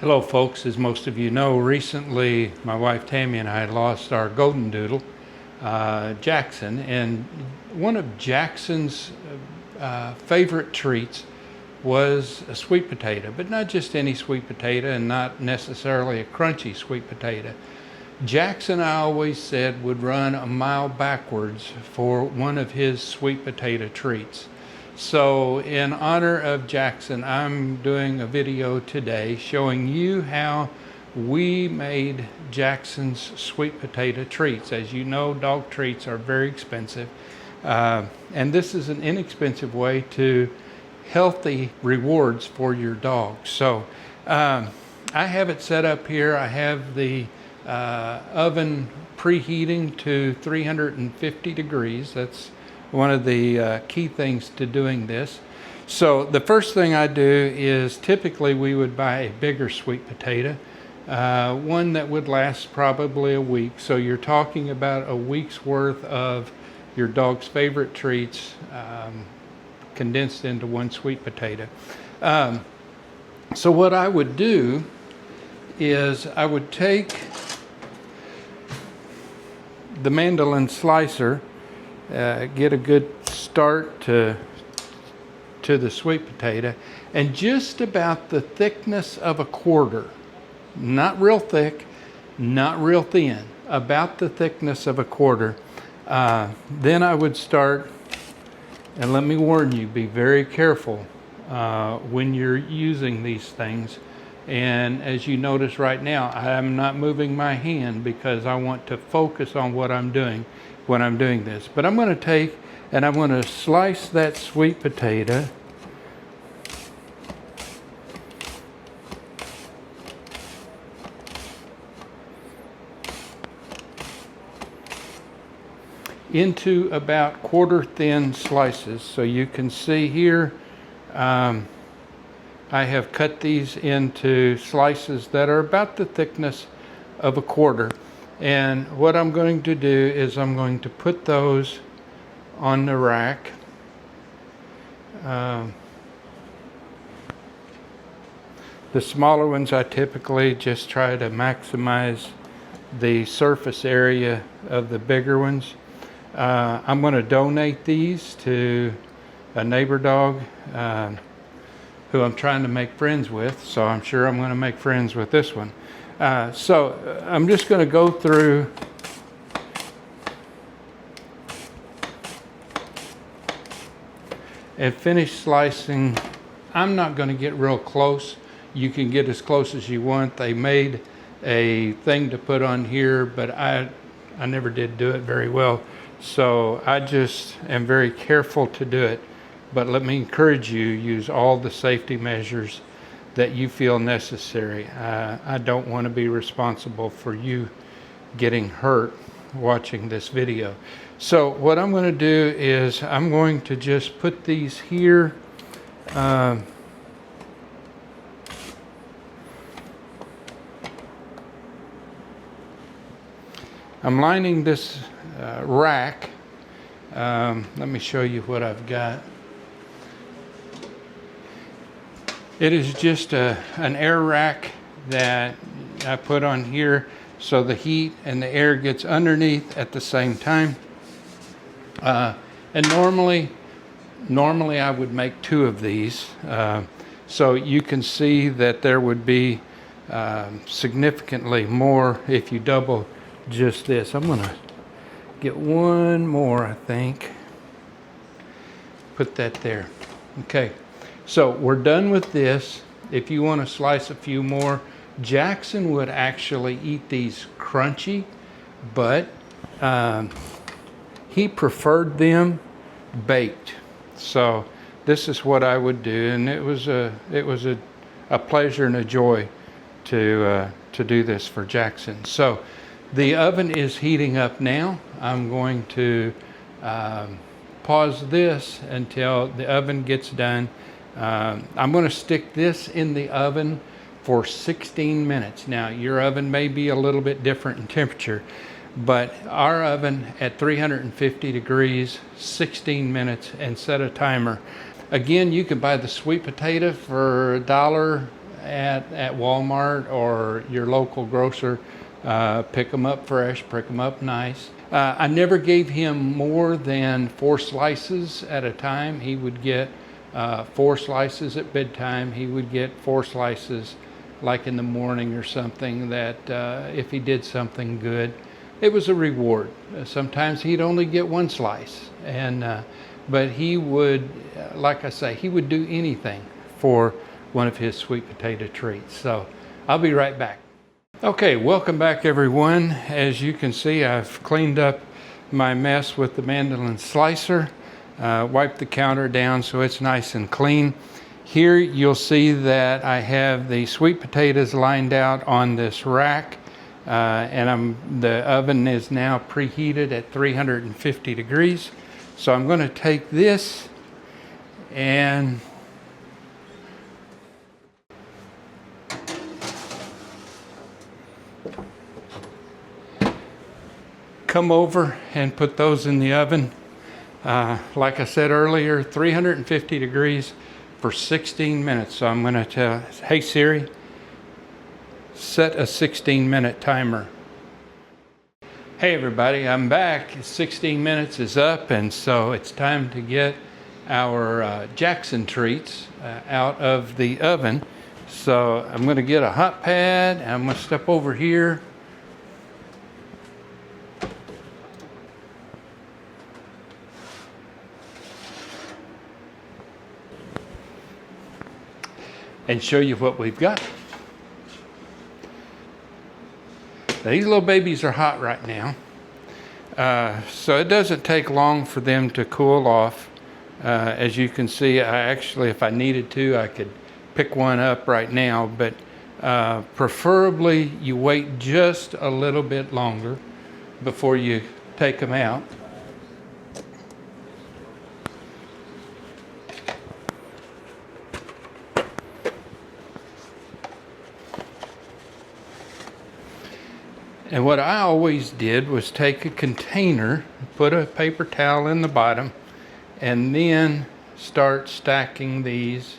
Hello folks, as most of you know, recently my wife Tammy and I lost our golden doodle, Jackson, and one of Jackson's favorite treats was a sweet potato, but not just any sweet potato and not necessarily a crunchy sweet potato. Jackson, I always said, would run a mile backwards for one of his sweet potato treats. So in honor of Jackson, I'm doing a video today showing you how we made Jackson's sweet potato treats. As you know, dog treats are very expensive. And this is an inexpensive way to healthy rewards for your dog. So I have it set up here. I have the oven preheating to 350 degrees. That's one of the key things to doing this. So the first thing I do is typically we would buy a bigger sweet potato, one that would last probably a week. So you're talking about a week's worth of your dog's favorite treats condensed into one sweet potato. So what I would do is I would take the mandolin slicer, get a good start to the sweet potato, and just about the thickness of a quarter, not real thick, not real thin, about the thickness of a quarter. Then I would start, and let me warn you, be very careful when you're using these things. And as you notice right now, I'm not moving my hand because I want to focus on what I'm doing when I'm doing this. But I'm going to take and I'm going to slice that sweet potato into about quarter thin slices. So you can see here I have cut these into slices that are about the thickness of a quarter. And what I'm going to do is I'm going to put those on the rack. The smaller ones I typically just try to maximize the surface area of the bigger ones. I'm going to donate these to a neighbor dog who I'm trying to make friends with, so I'm sure I'm going to make friends with this one. So I'm just going to go through and finish slicing. I'm not going to get real close. You can get as close as you want. They made a thing to put on here, but I never did do it very well. So I just am very careful to do it. But let me encourage you, use all the safety measures that you feel necessary. I don't want to be responsible for you getting hurt watching this video. So what I'm going to do is I'm going to just put these here. I'm lining this rack. Let me show you what I've got. It is just an air rack that I put on here so the heat and the air gets underneath at the same time. And normally I would make two of these. So you can see that there would be significantly more if you double just this. I'm gonna get one more, I think. Put that there. Okay. So we're done with this. If you want to slice a few more, Jackson would actually eat these crunchy, but he preferred them baked. So this is what I would do, and it was a pleasure and a joy to do this for Jackson. So the oven is heating up now. I'm going to pause this until the oven gets done. I'm going to stick this in the oven for 16 minutes. Now, your oven may be a little bit different in temperature, but our oven at 350 degrees, 16 minutes, and set a timer. Again, you can buy the sweet potato for $1 at Walmart or your local grocer. Pick them up fresh, pick them up nice. I never gave him more than 4 slices at a time. He would get 4 slices at bedtime. He would get 4 slices like in the morning or something, that if he did something good, it was a reward. Sometimes he'd only get 1 slice, but he would, like I say, he would do anything for one of his sweet potato treats. So I'll be right back. Okay, welcome back everyone. As you can see, I've cleaned up my mess with the mandolin slicer, wiped the counter down so it's nice and clean. Here you'll see that I have the sweet potatoes lined out on this rack, and the oven is now preheated at 350 degrees. So I'm going to take this and come over and put those in the oven. Like I said earlier, 350 degrees for 16 minutes. So I'm going to tell, hey Siri, set a 16-minute timer. Hey everybody, I'm back. 16 minutes is up, and so it's time to get our Jaxon treats out of the oven. So I'm going to get a hot pad, and I'm going to step over here. And show you what we've got. These little babies are hot right now, so it doesn't take long for them to cool off. As you can see, I actually, if I needed to, I could pick one up right now, but preferably you wait just a little bit longer before you take them out. And what I always did was take a container, put a paper towel in the bottom, and then start stacking these.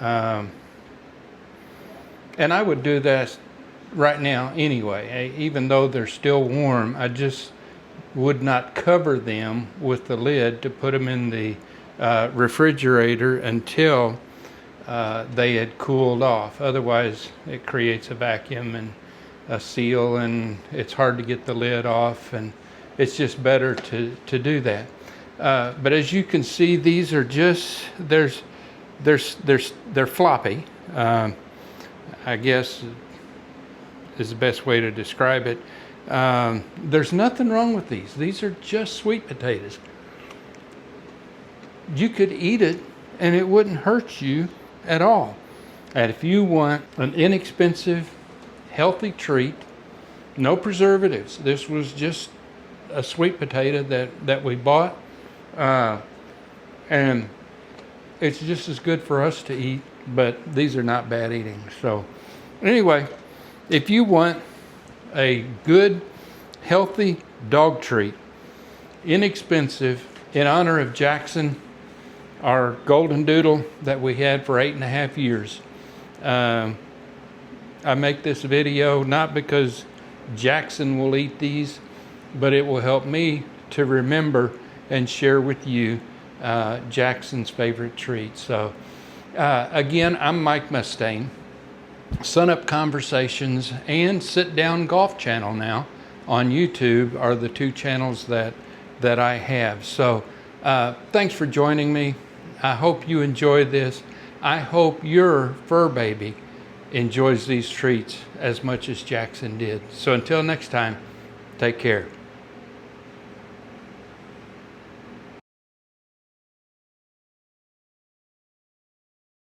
And I would do that right now anyway. Even though they're still warm, I just would not cover them with the lid to put them in the refrigerator until they had cooled off. Otherwise, it creates a vacuum and a seal, and it's hard to get the lid off, and it's just better to do that. But as you can see, these are just they're floppy. I guess is the best way to describe it. There's nothing wrong with these. These are just sweet potatoes. You could eat it and it wouldn't hurt you at all. And if you want an inexpensive, healthy treat, no preservatives. This was just a sweet potato that we bought, and it's just as good for us to eat, but these are not bad eating. So anyway, if you want a good, healthy dog treat, inexpensive, in honor of Jaxon, our golden doodle that we had for 8.5 years, I make this video not because Jaxon will eat these, but it will help me to remember and share with you Jaxon's favorite treat. So again, I'm Mike Mustaine. Sunup Conversations and Sit Down Golf Channel now on YouTube are the 2 channels that I have. So thanks for joining me. I hope you enjoyed this. I hope your fur baby enjoys these treats as much as Jaxon did. So until next time, take care.